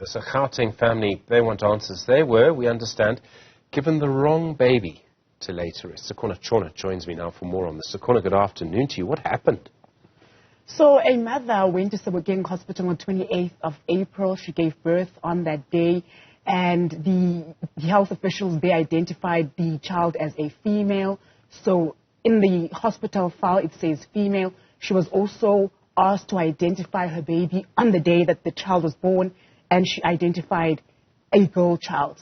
As a Gauteng family, they want answers. They were, we understand, given the wrong baby to lay to rest. Zikhona Tshona joins me now for more on this. Zikhona, good afternoon to you. What happened? So a mother went to Gauteng Hospital on 28th of April. She gave birth on that day, and the health officials, they identified the child as a female. So in the hospital file, it says female. She was also asked to identify her baby on the day that the child was born, and she identified a girl child.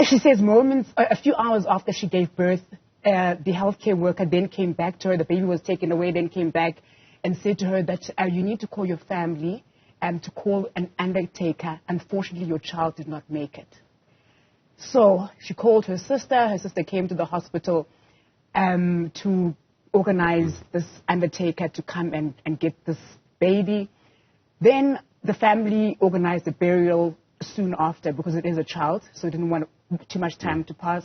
She says a few hours after she gave birth, the healthcare worker then came back to her. The baby was taken away, then came back and said to her that you need to call your family and to call an undertaker. Unfortunately, your child did not make it. So she called her sister. Her sister came to the hospital to organize this undertaker to come and get this baby. Then the family organized a burial soon after because it is a child, so it didn't want too much time to pass.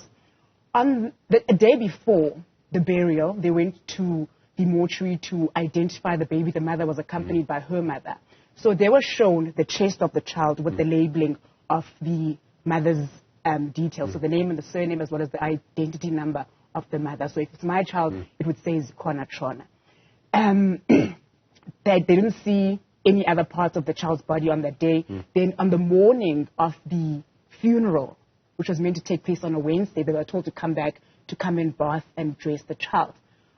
On the day before the burial, they went to the mortuary to identify the baby. The mother was accompanied by her mother. So they were shown the chest of the child with the labeling of the mother's details, so the name and the surname as well as the identity number of the mother. So if it's my child, it would say Zikhona Tshona. They didn't see any other parts of the child's body on that day. Then on the morning of the funeral, which was meant to take place on a Wednesday, they were told to come back to come and bath and dress the child.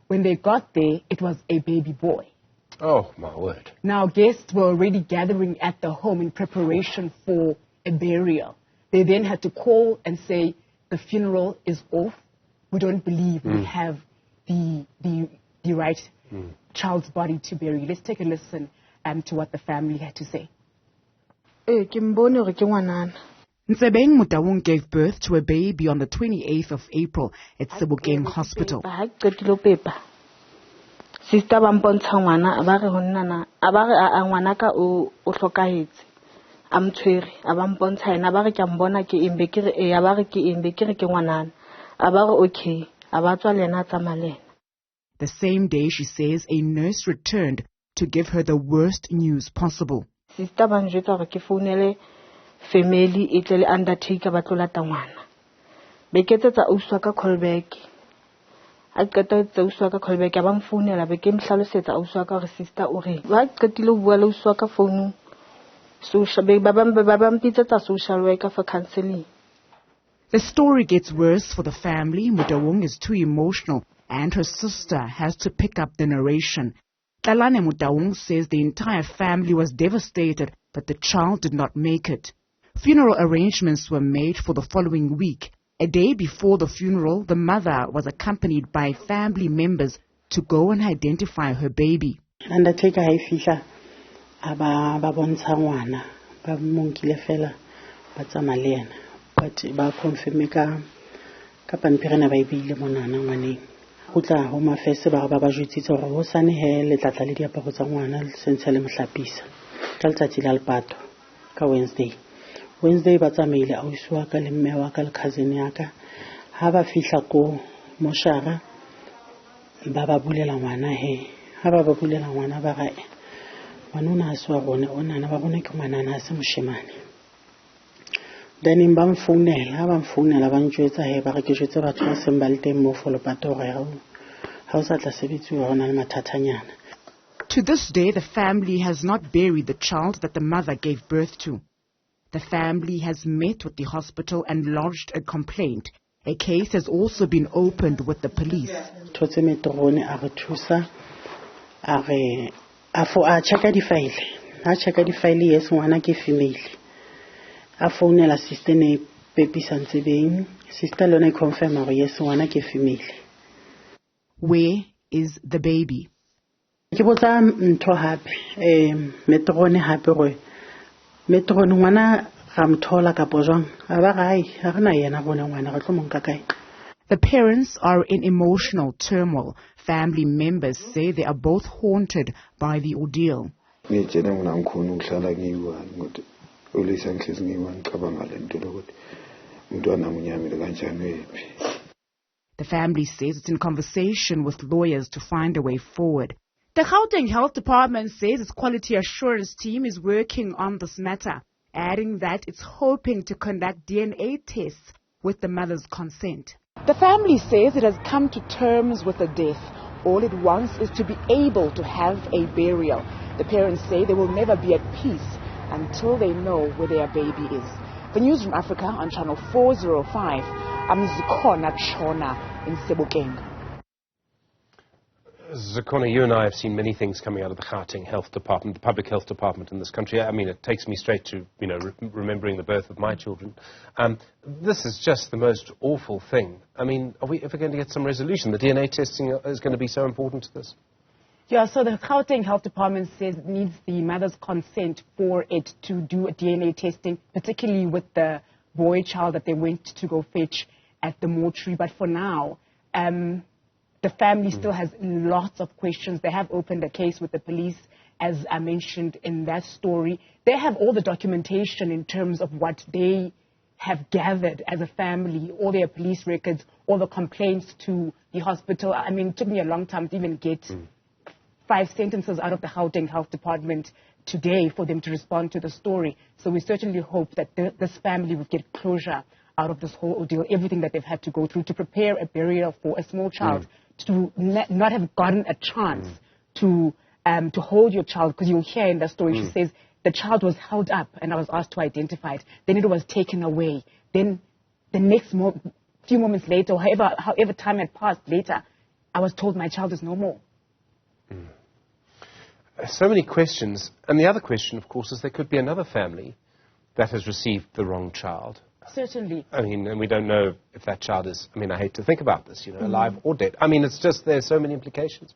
When they got there, it was a baby boy. Oh, my word. Now, guests were already gathering at the home in preparation for a burial. They then had to call and say, the funeral is off. We don't believe we have the right child's body to bury. Let's take a listen to what the family had to say. Ntsebeng Mutawung gave birth to a baby on the 28th of April at Gauteng Hospital. Sister bampontsha ngwana ba re honna a ba re a ngwana ka o hlokahetse a mtshwere a bampontsha ena ba re ke mbona ke embe ke re e ya ba re ke embe ke re ke ngwanana a ba re okay a ba tswa lena tsamalena. The same day, she says, a nurse returned to give her the worst news possible. Sister ba njwetsa gore ke founele family e tle le undertaker ba tlola ta ngwana be ke tsetsa uswa ka callback a qeta tsa uswa ka callback ya ba mfounela be ke mhlalosetsa uswa ka gore sister o re ba qetile o bua le uswa ka phone social ba mpitsetsa social worker for counseling. The story gets worse for the family. Mutawung is too emotional and her sister has to pick up the narration. Tlalane Mutawung says the entire family was devastated that the child did not make it. Funeral arrangements were made for the following week. A day before the funeral, the mother was accompanied by family members to go and identify her baby. Undertaker ha fihla aba ba bontsha ngwana ba monkile fela ba tsamalena but ba confirm ka pampirana ba ibile monana ngwaneng go tla home affairs ba jwetsitse gore ho sane he le tlatla le diaparo tsa ngwana le sentse le mohlapisa ka letsatsi la lepato ka Wednesday ba tsamaile a uswa ka le mme wa ka le cousin ya ka ha ba fihla ko moshara ba bulela ngwana he ha ba bulela ngwana ba ga banona aswa gone onana ba bone ke ngwana a se moshemane. Then ba mfounela ba ntjwetsa he ba re ke jwetse batho ba seng ba le teng mo for lepato gore ha o sa tla sebetsiwa hona le mathatanyana. To this day, the family has not buried the child that the mother gave birth to. The family has met with the hospital and lodged a complaint. A case has also been opened with the police. Thotse metrone a re thusa a re a checka di file yes ngwana ke female a founela sister ne pepisa Ntsebeng sister lona confirm gore yes ngwana ke female. Where is the baby? Ke botsa ntho hape metrone hape gore metrone ngwana ga mthola ka pojang a ba ga ga na yena bona ngwana ga tlo monka kae. The parents are in emotional turmoil. Family members say they are both haunted by the ordeal. The family says it's in conversation with lawyers to find a way forward. The Gauteng Health Department says its quality assurance team is working on this matter adding that it's hoping to conduct DNA tests with the mother's consent. The family says it has come to terms with the death. All it wants is to be able to have a burial. The parents say they will never be at peace until they know where their baby is. For Newzroom Afrika on channel 405, I'm Zikhona Tshona in Sebokeng. Zikhona, you and I have seen many things coming out of the Gauteng Health Department, the public health department in this country. I mean, it takes me straight to, remembering the birth of my children. This is just the most awful thing. I mean, are we ever going to get some resolution? The DNA testing is going to be so important to this. Yeah, so the Gauteng Health Department says it needs the mother's consent for it to do a DNA testing, particularly with the boy child that they went to go fetch at the mortuary. But for now, the family still has lots of questions. They have opened a case with the police, as I mentioned in that story. They have all the documentation in terms of what they have gathered as a family, all their police records, all the complaints to the hospital. I mean, it took me a long time to even get 5 sentences out of the Gauteng Health Department today for them to respond to the story. So we certainly hope that this family will get closure out of this whole ordeal, everything that they've had to go through to prepare a burial for a small child, to not have gotten a chance to hold your child, because you'll hear in the story, she says, the child was held up and I was asked to identify it. Then it was taken away. Then the next few moments later, or however time had passed later, I was told my child is no more. So many questions. And the other question, of course, is there could be another family that has received the wrong child. Certainly. I mean, and we don't know if that child is, I mean, I hate to think about this, alive or dead. I mean, it's just, there's so many implications.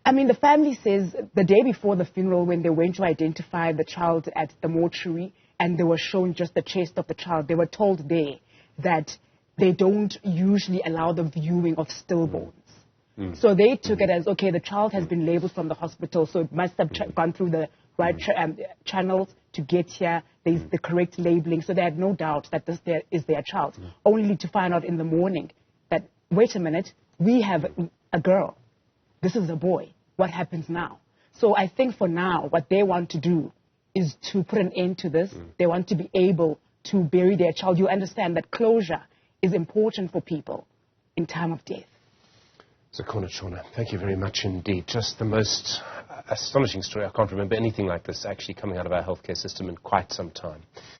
I mean, the family says the day before the funeral, when they went to identify the child at the mortuary and they were shown just the chest of the child, they were told there that they don't usually allow the viewing of stillborns. So they took it as, okay, the child has been labeled from the hospital, so it must have gone through the right channels to get here. There's the correct labeling, so they had no doubt that this is their child, only to find out in the morning that, wait a minute, we have a girl. This is a boy. What happens now? So I think for now, what they want to do is to put an end to this. They want to be able to bury their child. You understand that closure is important for people in time of death. Zikhona Tshona, thank you very much indeed. Just the most astonishing story. I can't remember anything like this actually coming out of our healthcare system in quite some time.